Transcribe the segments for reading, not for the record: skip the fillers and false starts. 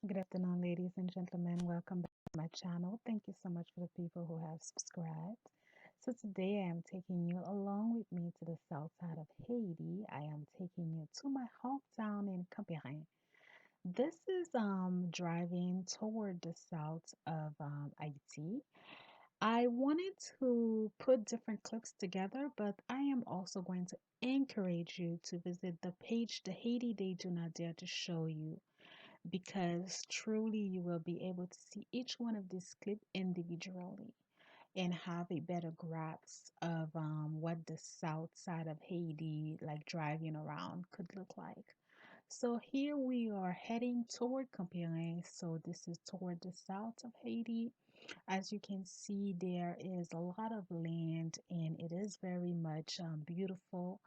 Good afternoon, ladies and gentlemen. Welcome back to my channel. Thank you so much for the people who have subscribed. So, today I am taking you along with me to the south side of Haiti. I am taking you to my hometown in Camp-Perrin. This is driving toward the south of Haiti. I wanted to put different clips together, but I am also going to encourage you to visit the page, the Haiti They Do Not Dare to Show You, because truly you will be able to see each one of these clips individually and have a better grasp of what the south side of Haiti, like driving around, could look like. So here we are heading toward Campione. So this is toward the south of Haiti. As you can see, there is a lot of land and it is very much beautiful.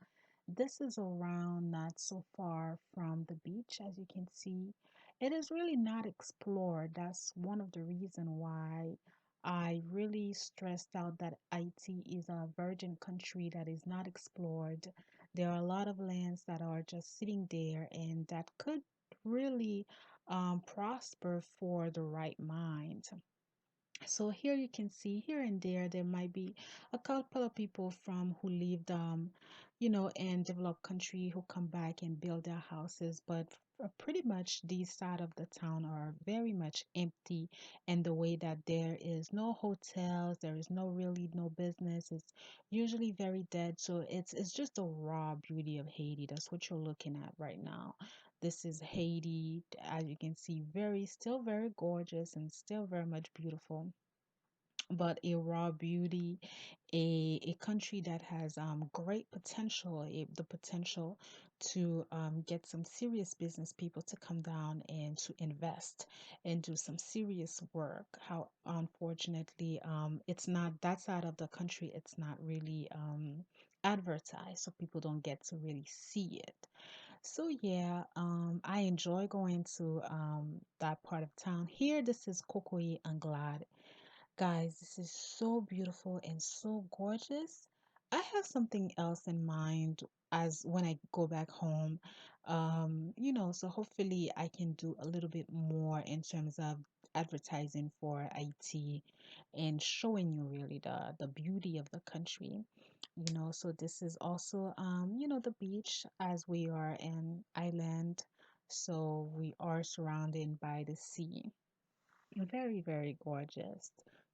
This is around not so far from the beach, as you can see. It is really not explored. That's one of the reasons why I really stressed out that Haiti is a virgin country that is not explored. There are a lot of lands that are just sitting there and that could really prosper for the right mind. So here you can see here and there might be a couple of people from who lived in developed country who come back and build their houses, but pretty much these side of the town are very much empty, and the way that there is no hotels, there is no really no business, it's usually very dead. So it's just the raw beauty of Haiti. That's what you're looking at right now. This is Haiti, as you can see, very still very gorgeous and still very much beautiful, but a raw beauty, a country that has great potential, the potential to get some serious business people to come down and to invest and do some serious work. How unfortunately, it's not that side of the country, it's not really advertised, so people don't get to really see it. So yeah, I enjoy going to that part of town. Here, this is Cocoy Anglade. Guys, this is so beautiful and so gorgeous. I have something else in mind as when I go back home. So hopefully I can do a little bit more in terms of advertising for IT and showing you really the beauty of the country. So this is also the beach, as we are an island, so we are surrounded by the sea. Very, very gorgeous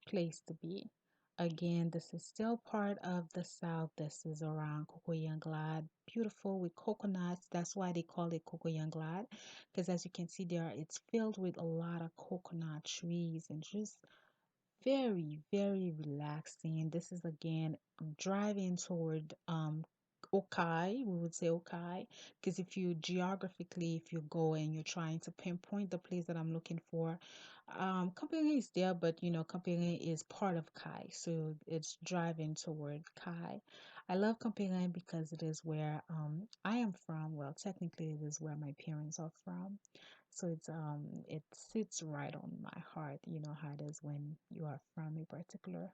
place to be. Again, this is still part of the South. This is around Cocoyanglad. Beautiful with coconuts. That's why they call it Cocoyanglad. Because as you can see there, it's filled with a lot of coconut trees and just very, very relaxing. This is again driving toward Okai. We would say Okai, because if you geographically, if you go and you're trying to pinpoint the place that I'm looking for, Campione is there, but Campione is part of Kai, so it's driving toward Kai. I love Campione because it is where I am from. Well, technically, it is where my parents are from. So it sits right on my heart. You know how it is when you are from a particular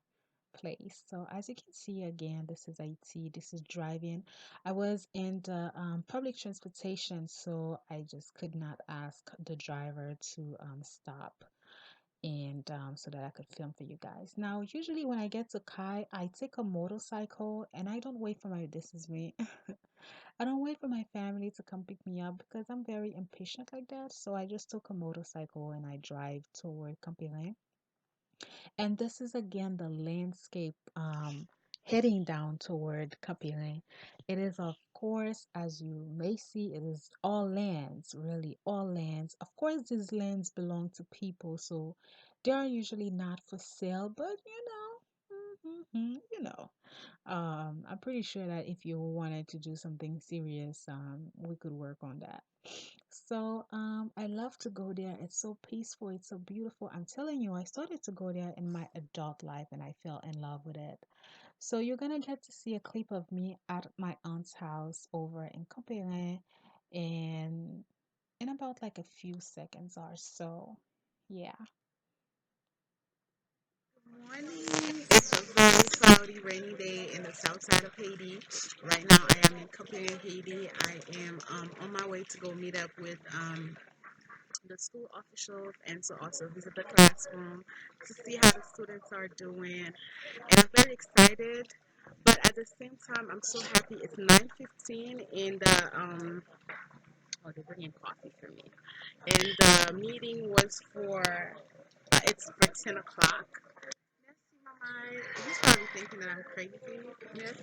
place. So as you can see again, this is IT, this is driving. I was in the public transportation, so I just could not ask the driver to stop and so that I could film for you guys. Now, usually when I get to Kai, I take a motorcycle and I don't wait for my, this is me. I don't wait for my family to come pick me up because I'm very impatient like that. So I just took a motorcycle and I drive toward Campione. And this is again the landscape heading down toward Campione. It is, of course, as you may see, it is all lands, really all lands. Of course, these lands belong to people, so they are usually not for sale, but I'm pretty sure that if you wanted to do something serious, we could work on that. So, I love to go there. It's so peaceful. It's so beautiful. I'm telling you, I started to go there in my adult life and I fell in love with it. So you're gonna get to see a clip of me at my aunt's house over in Copenhagen and in about like a few seconds or so. Yeah. Morning. It's a very cloudy, rainy day in the south side of Haiti. Right now, I am in Camp-Perrin, Haiti. I am on my way to go meet up with the school officials and to also visit the classroom to see how the students are doing. And I'm very excited, but at the same time, I'm so happy. It's 9:15 and oh, they're bringing coffee for me. And the meeting was for it's for 10 o'clock. Merci, Mama. He's probably thinking that I'm crazy. Yes.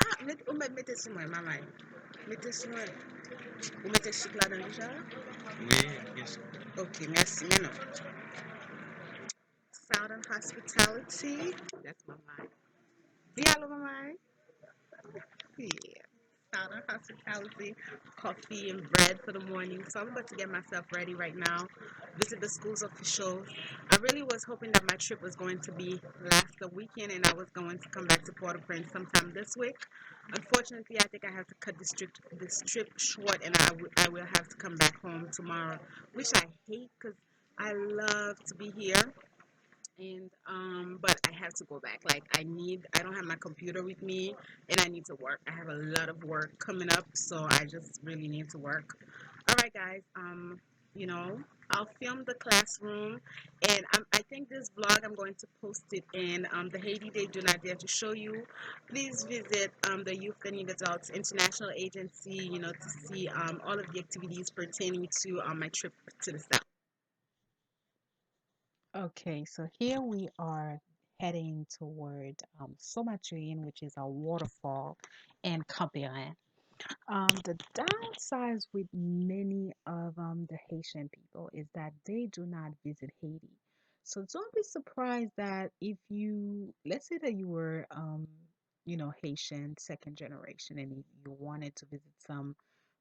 Ah, mettez sur moi, maman. Mettez sur moi. Vous mettez ce là dans le jar? Oui, bien sûr. Ok, merci. Maintenant, Southern Hospitality. That's my mind. Dis allô, maman. Yeah. Southern Hospitality, coffee and bread for the morning. So I'm about to get myself ready right now. Visit the school's officials. I really was hoping that my trip was going to be last the weekend and I was going to come back to Port-au-Prince sometime this week. Unfortunately, I think I have to cut this trip short and I will have to come back home tomorrow, which I hate because I love to be here and but I have to go back. Like I don't have my computer with me and I need to work. I have a lot of work coming up, so I just really need to work. All right, guys. You know, I'll film the classroom, and I think this vlog I'm going to post it in the Haiti Day Do Not Dare to Show You. Please visit the Youth and Young Adults International Agency. You know, to see all of the activities pertaining to my trip to the South. Okay, so here we are heading toward Somaturin, which is a waterfall, and Camp-Perrin. The downside with many of the Haitian people is that they do not visit Haiti. So don't be surprised that if you, let's say that you were, Haitian second generation, and if you wanted to visit some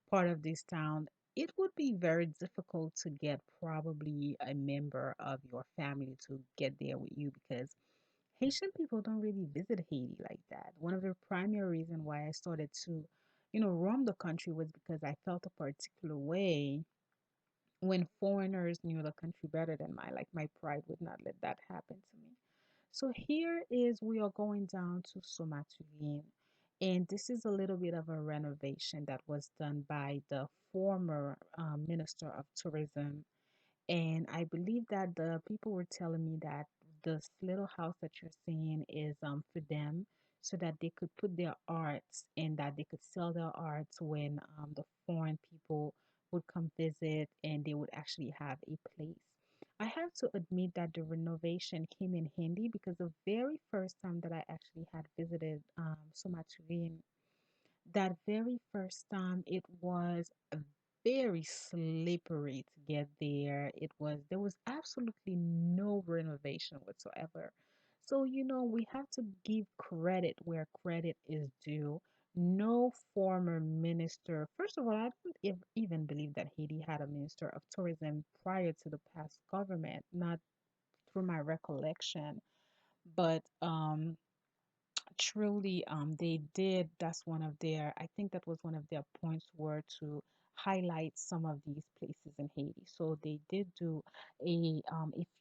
part of this town, it would be very difficult to get probably a member of your family to get there with you because Haitian people don't really visit Haiti like that. One of the primary reasons why I started to, roam the country was because I felt a particular way when foreigners knew the country better than mine. Like my pride would not let that happen to me. So here is we are going down to Somatuline, and this is a little bit of a renovation that was done by the former Minister of Tourism, and I believe that the people were telling me that this little house that you're seeing is for them so that they could put their arts and that they could sell their arts when the foreign people would come visit and they would actually have a place. I have to admit that the renovation came in handy because the very first time that I actually had visited Somaturin, that very first time it was very slippery to get there. There was absolutely no renovation whatsoever. So, we have to give credit where credit is due. No former minister, first of all, I don't even believe that Haiti had a minister of tourism prior to the past government, not through my recollection. But truly they did, that's one of their, I think that was one of their points, were to highlight some of these places in Haiti. So they did do a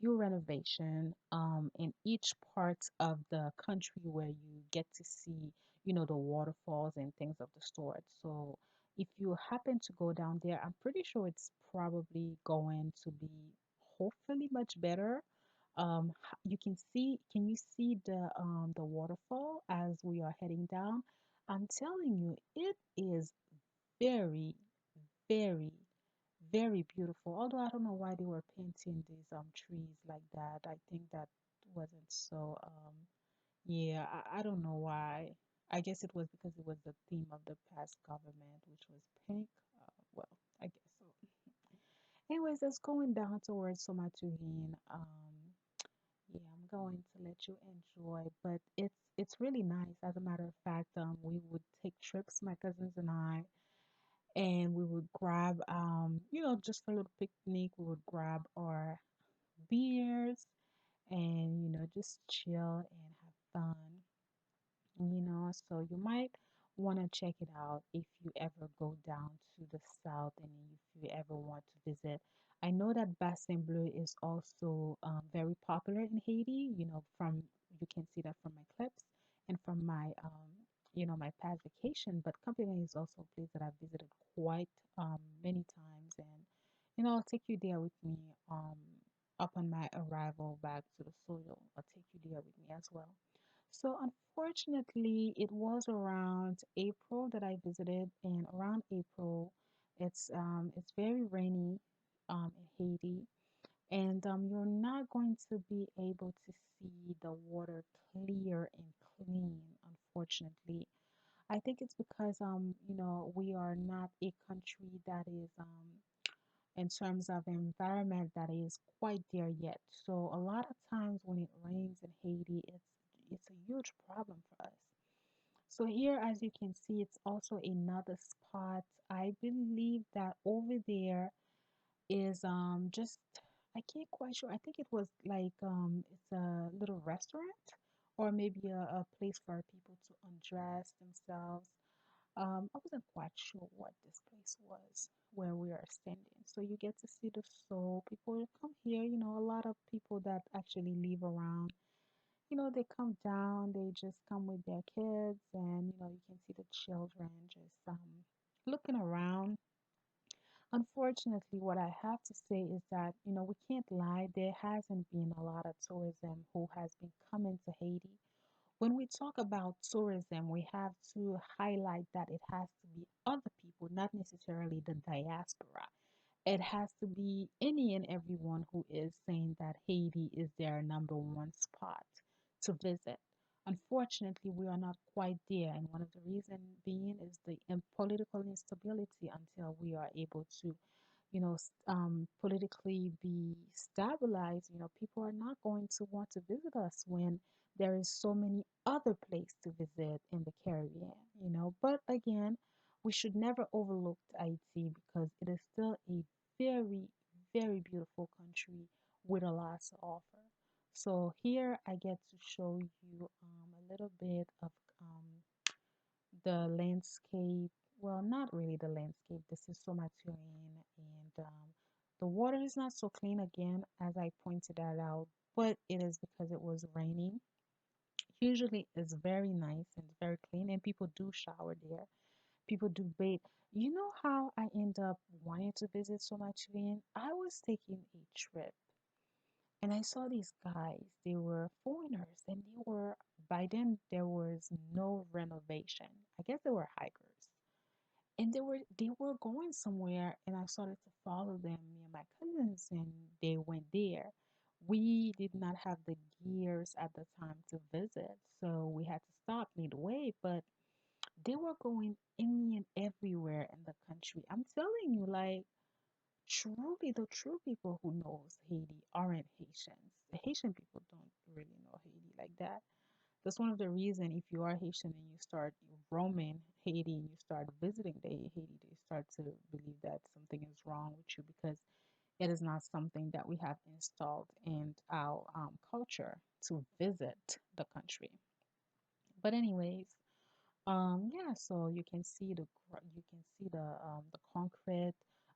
few renovation in each part of the country where you get to see, the waterfalls and things of the sort. So if you happen to go down there, I'm pretty sure it's probably going to be hopefully much better. You can see, can you see the waterfall as we are heading down? I'm telling you, it is very, very, very beautiful. Although I don't know why they were painting these trees like that. I think that wasn't so yeah, I don't know why. I guess it was because it was the theme of the past government, which was pink. Well, I guess so. Anyways, that's going down towards Somatuhin. Yeah, I'm going to let you enjoy, but it's really nice. As a matter of fact, we would take trips, my cousins and I, and we would grab, just a little picnic. We would grab our beers and, just chill and have fun. So you might want to check it out if you ever go down to the south and if you ever want to visit. I know that Bassin Bleu is also very popular in Haiti. You can see that from my clips and from my past vacation. But Camp is also a place that I've visited quite many times, I'll take you there with me upon my arrival back to the soil. I'll take you there with me as well. So unfortunately, it was around April that I visited, and around April, it's very rainy in Haiti, and you're not going to be able to see the water clear and clean, unfortunately. I think it's because we are not a country that is in terms of environment that is quite there yet. So a lot of times when it rains in Haiti, it's a huge problem for us. So here, as you can see, it's also another spot. I believe that over there is just I can't quite sure. I think it was like it's a little restaurant or maybe a place for people to undress themselves. I wasn't quite sure what this place was where we are standing. So you get to see the soul. People come here, a lot of people that actually live around, they come down, they just come with their kids, and you can see the children just looking around. Unfortunately, what I have to say is that, we can't lie, there hasn't been a lot of tourism who has been coming to Haiti. When we talk about tourism, we have to highlight that it has to be other people, not necessarily the diaspora. It has to be any and everyone who is saying that Haiti is their number one spot to visit. Unfortunately, we are not quite there, and one of the reasons being is the political instability until we are able to politically be stabilized, people are not going to want to visit us when there is so many other places to visit in the Caribbean. But again, we should never overlook Haiti because it is still a very, very beautiful country with a lot to offer. So here I get to show you a little bit of um, the landscape. Well, not really the landscape. This is so much rain, and the water is not so clean again, as I pointed that out. But it is because it was raining. Usually, it's very nice and very clean, and people do shower there. People do bathe. You know how I end up wanting to visit so much rain? I was taking a trip and I saw these guys. They were foreigners, and by then there was no renovation. I guess they were hikers, and they were going somewhere, and I started to follow them, me and my cousins, and they went there. We did not have the gears at the time to visit, so we had to stop midway, but they were going any and everywhere in the country. I'm telling you, like, truly the true people who knows Haiti aren't Haitians. The Haitian people don't really know Haiti like that. That's one of the reasons if you are Haitian and you start roaming Haiti and you start visiting the Haiti, they start to believe that something is wrong with you because it is not something that we have installed in our culture to visit the country. But anyways, yeah, so you can see the concrete.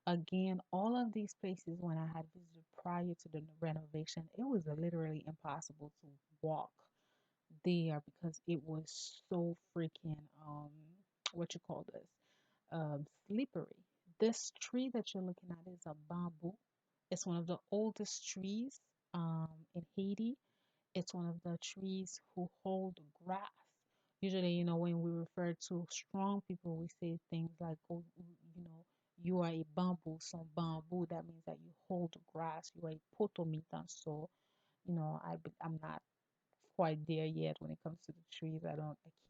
Again, all of these places when I had visited prior to the renovation, it was literally impossible to walk there because it was so freaking what you call this slippery. This tree that you're looking at is a bamboo. It's one of the oldest trees in Haiti. It's one of the trees who hold grass. Usually, when we refer to strong people, we say things like, oh, you are a bamboo, some bamboo. That means that you hold grass. You are a potomitan. So, I'm not quite there yet when it comes to the trees. I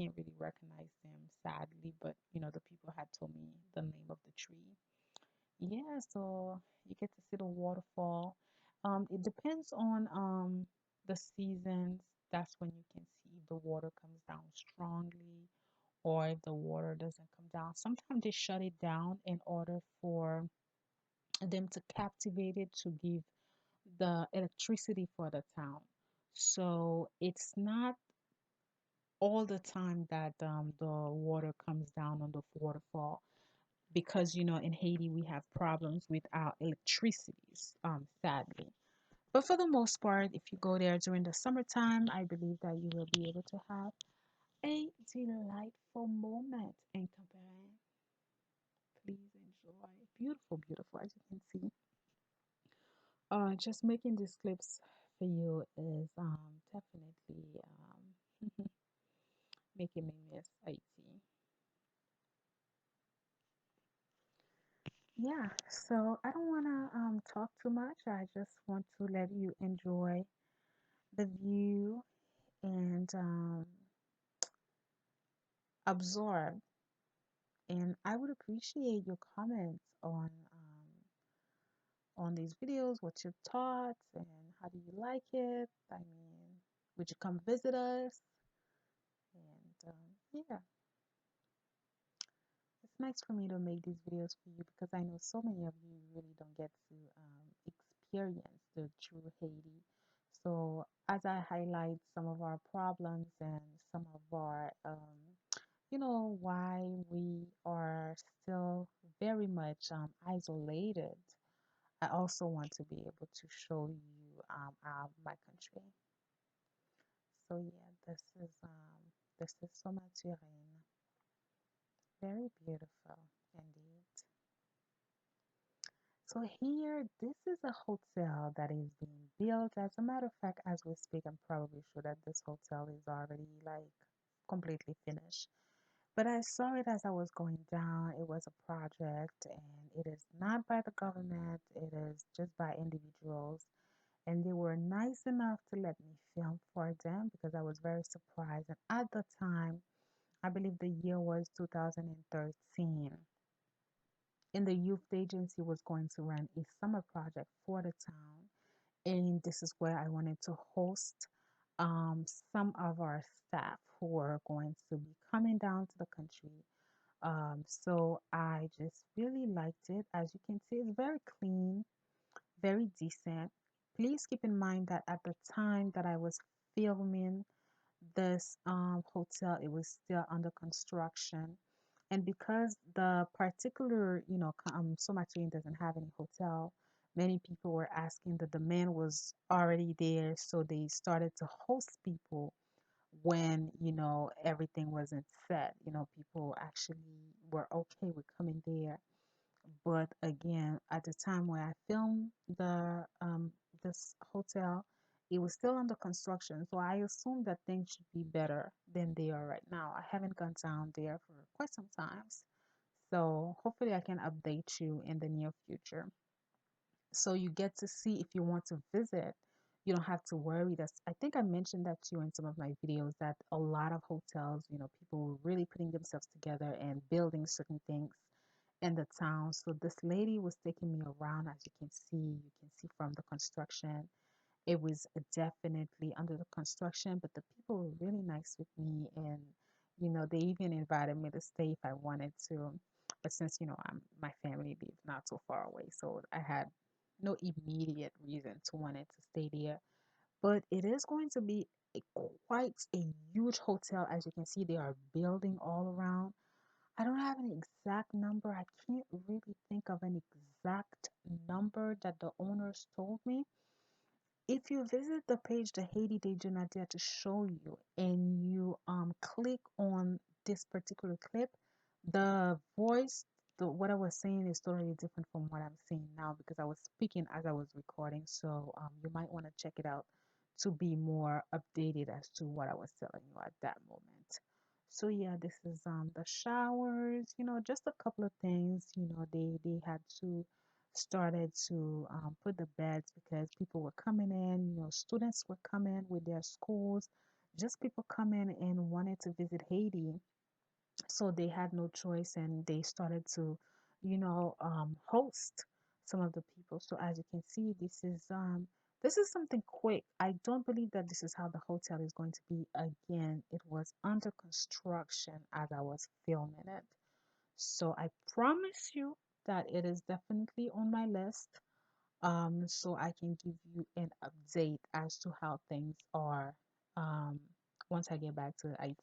can't really recognize them sadly, but the people had told me the name of the tree. Yeah, so you get to see the waterfall. It depends on the seasons. That's when you can see if the water comes down strongly or if the water doesn't come down. Sometimes they shut it down in order for them to captivate it to give the electricity for the town. So it's not all the time that the water comes down on the waterfall because in Haiti we have problems with our electricities, sadly. But for the most part, if you go there during the summertime, I believe that you will be able to have a delightful moment in Camp-Perrin. Please enjoy. Beautiful, beautiful, as you can see. Just making these clips for you is definitely making me miss Haiti. Yeah, so I don't want to talk too much. I just want to let you enjoy the view and absorb. And I would appreciate your comments on these videos, what's your thoughts, and how do you like it? I mean, would you come visit us? And yeah, it's nice for me to make these videos for you because I know so many of you really don't get to experience the true Haiti. So as I highlight some of our problems and some of our, why we are still very much isolated, I also want to be able to show you my country. So yeah, this is so much very beautiful indeed. So here, this is a hotel that is being built. As a matter of fact, as we speak, I'm probably sure that this hotel is already like completely finished. But I saw it as I was going down. It was a project, and it is not by the government. It is just by individuals. And they were nice enough to let me film for them because I was very surprised. And at the time, I believe the year was 2013, and the youth agency was going to run a summer project for the town. And this is where I wanted to host some of our staff who were going to be coming down to the country. So I just really liked it. As you can see, it's very clean, very decent. Please keep in mind that at the time that I was filming this hotel, it was still under construction. And because the particular, Somachian doesn't have any hotel, many people were asking, the demand was already there. So they started to host people when, everything wasn't set. People actually were okay with coming there. But again, at the time when I filmed the this hotel, it was still under construction. So I assumed that things should be better than they are right now. I haven't gone down there for quite some times. So hopefully I can update you in the near future. So you get to see if you want to visit. You don't have to worry. That's I think I mentioned that to you in some of my videos that a lot of hotels, people were really putting themselves together and building certain things in the town. So this lady was taking me around, as you can see. You can see from the construction. It was definitely under the construction, but the people were really nice with me, and they even invited me to stay if I wanted to. But since my family lives not so far away, so I had no immediate reason to want it to stay there. But it is going to be quite a huge hotel, as you can see. They are building all around. I don't have an exact number. I can't really think of an exact number that the owners told me. If you visit the page, the Haiti Day Journal to show you, and you click on this particular clip, the voice, what I was saying is totally different from what I'm saying now because I was speaking as I was recording. So you might want to check it out to be more updated as to what I was telling you at that moment. So yeah, this is the showers, just a couple of things. They had to started to put the beds because people were coming in, students were coming with their schools, just people coming and wanted to visit Haiti. So they had no choice and they started to, host some of the people. So as you can see, this is something quick. I don't believe that this is how the hotel is going to be. Again, it was under construction as I was filming it. So I promise you that it is definitely on my list. So I can give you an update as to how things are once I get back to IT.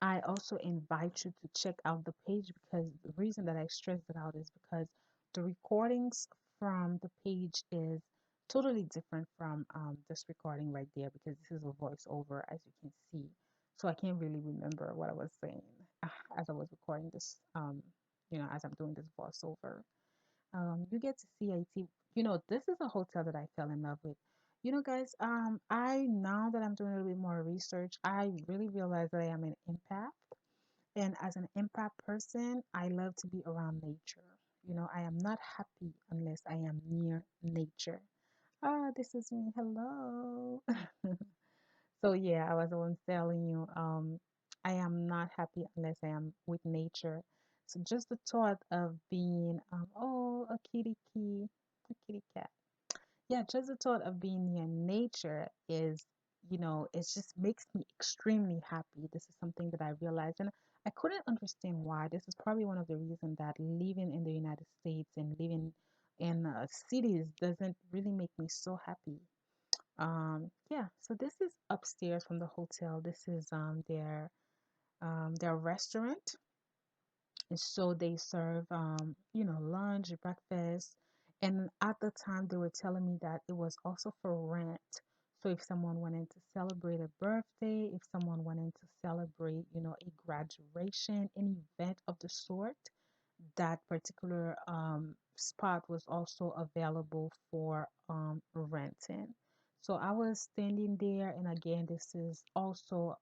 I also invite you to check out the page because the reason that I stressed it out is because the recordings from the page is totally different from this recording right there because this is a voiceover as you can see. So I can't really remember what I was saying as I was recording this, as I'm doing this voiceover. You get to see Haiti. This is a hotel that I fell in love with. Guys, I now that I'm doing a little bit more research, I really realize that I am an empath. And as an empath person, I love to be around nature. I am not happy unless I am near nature. Ah, this is me. Hello. So yeah, I was the one telling you, I am not happy unless I am with nature. So just the thought of being, oh, a kitty key, a kitty cat. Yeah, just the thought of being near nature is, it just makes me extremely happy. This is something that I realized, and I couldn't understand why. This is probably one of the reasons that living in the United States and living in cities doesn't really make me so happy. Yeah, so this is upstairs from the hotel. This is their restaurant. And so they serve lunch, breakfast. And at the time they were telling me that it was also for rent. So if someone wanted to celebrate a birthday, if someone wanted to celebrate, a graduation, any event of the sort, that particular spot was also available for renting. So I was standing there, and again, this is also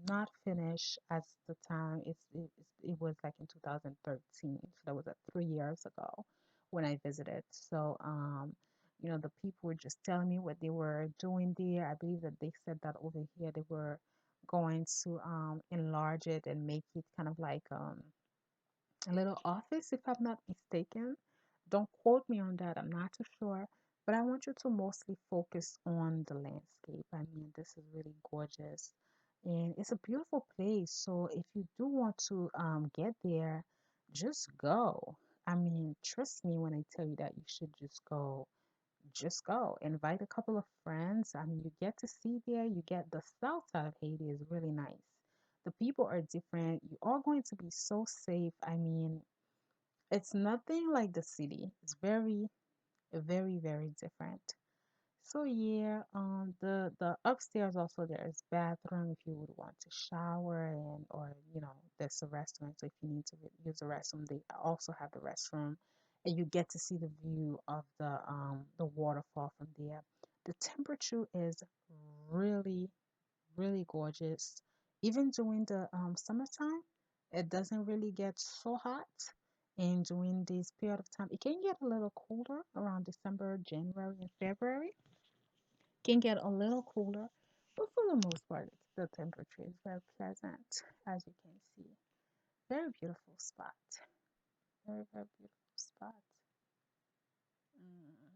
not finished at the time. It was like in 2013, so that was 3 years ago when I visited. So the people were just telling me what they were doing there. I believe that they said that over here they were going to enlarge it and make it kind of like a little office, if I'm not mistaken. Don't quote me on that, I'm not too sure. But I want you to mostly focus on the landscape. I mean, this is really gorgeous. And it's a beautiful place. So if you do want to get there, just go. I mean, trust me when I tell you that you should just go. Just go. Invite a couple of friends. I mean, you get to see there. You get the south side of Haiti is really nice. The people are different. You are going to be so safe. I mean, it's nothing like the city. It's very, very, very different. So yeah, the upstairs also there's bathroom if you would want to shower and or there's a restaurant. So if you need to use the restroom, they also have the restroom, and you get to see the view of the waterfall from there. The temperature is really really gorgeous. Even during the summertime, it doesn't really get so hot. And during this period of time, it can get a little cooler around December, January, and February. Can get a little cooler, but for the most part, the temperature is very pleasant, as you can see. Very beautiful spot. Very, very beautiful spot. Mm,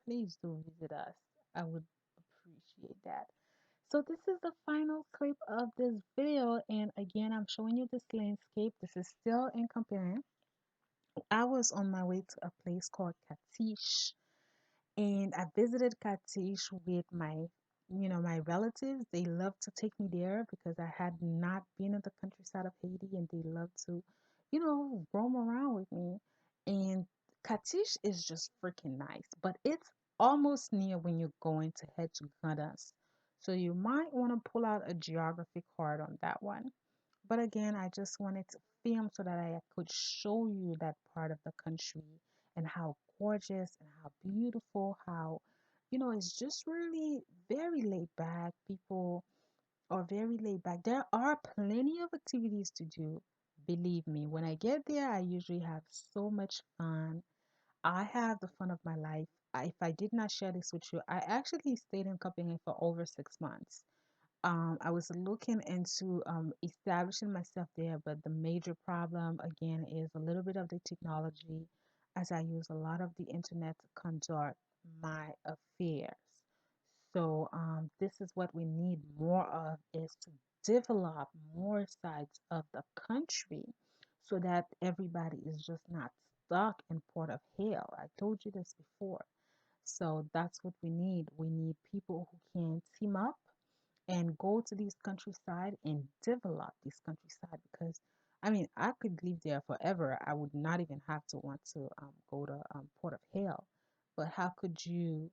please do visit us. I would appreciate that. So this is the final clip of this video, and again I'm showing you this landscape. This is still in Camp-Perrin. I was on my way to a place called Katish, and I visited Katish with my relatives. They love to take me there because I had not been in the countryside of Haiti, and they love to, roam around with me. And Katish is just freaking nice, but it's almost near when you're going to head to Gadas. So you might want to pull out a geography card on that one. But again, I just wanted to film so that I could show you that part of the country and how gorgeous and how beautiful, how, it's just really very laid back. People are very laid back. There are plenty of activities to do. Believe me, when I get there, I usually have so much fun. I have the fun of my life. If I did not share this with you, I actually stayed in Copenhagen for over 6 months. I was looking into establishing myself there, but the major problem again is a little bit of the technology, as I use a lot of the internet to conduct my affairs. So this is what we need more of is to develop more sides of the country so that everybody is just not stuck in Port of Hell. I told you this before. So that's what we need. We need people who can team up and go to this countryside and develop this countryside because I mean I could live there forever. I would not even have to want to go to Port of Hell. But how could you,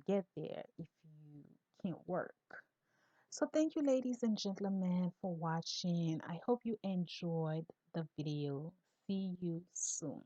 get there if you can't work? So thank you, ladies and gentlemen, for watching. I hope you enjoyed the video. See you soon.